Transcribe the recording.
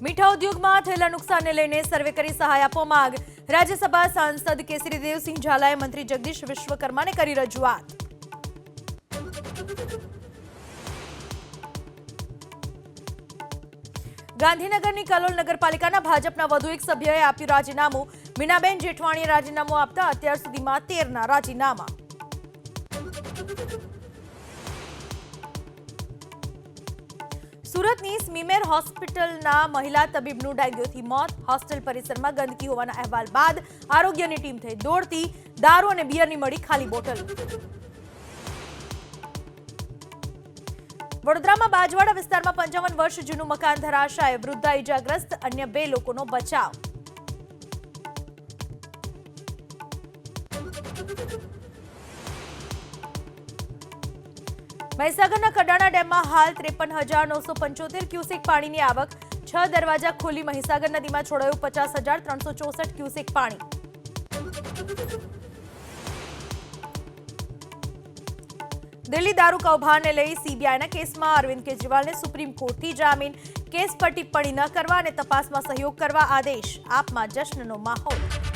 મીઠા ઉદ્યોગમાં થયેલા નુકસાનને લઈને સર્વે કરી સહાય આપવા માંગ રાજ્યસભા સાંસદ કેસરી દેવસિંહ ઝાલાએ મંત્રી જગદીશ વિશ્વકર્માને કરી રજૂઆત। ગાંધીનગરની કલોલ નગરપાલિકાના ભાજપના વધુ એક સભ્યએ આપ્યું રાજીનામું। મીનાબેન જેઠવાણીએ રાજીનામું આપતા અત્યાર સુધીમાં 13ના રાજીનામા। સુરતની સ્મીમેર હોસ્પિટલના મહિલા તબીબનું ડેન્ગ્યુથી મોત। હોસ્ટેલ પરિસરમાં ગંદકી હોવાના અહેવાલ બાદ આરોગ્યની ટીમ થઈ દોડતી। દારૂ અને બિયરની મળી ખાલી બોટલ। વડોદરામાં બાજવાડા વિસ્તારમાં 55 વર્ષ જૂનું મકાન ધરાશાય। વૃદ્ધા ઇજાગ્રસ્ત, અન્ય 2 લોકોનો બચાવ। મહીસાગરના કડાણા ડેમમાં હાલ 53,975 ક્યુસેક પાણીની આવક। 6 દરવાજા ખોલી મહીસાગર નદીમાં છોડાયું 50,364 ક્યુસેક પાણી। દિલ્હી દારૂ કૌભાંડને લઈ સીબીઆઈના કેસમાં અરવિંદ કેજરીવાલને સુપ્રીમ કોર્ટથી જામીન। કેસ પર ટિપ્પણી ન કરવા અને તપાસમાં સહયોગ કરવા આદેશ। આપમાં જશ્નનો માહોલ।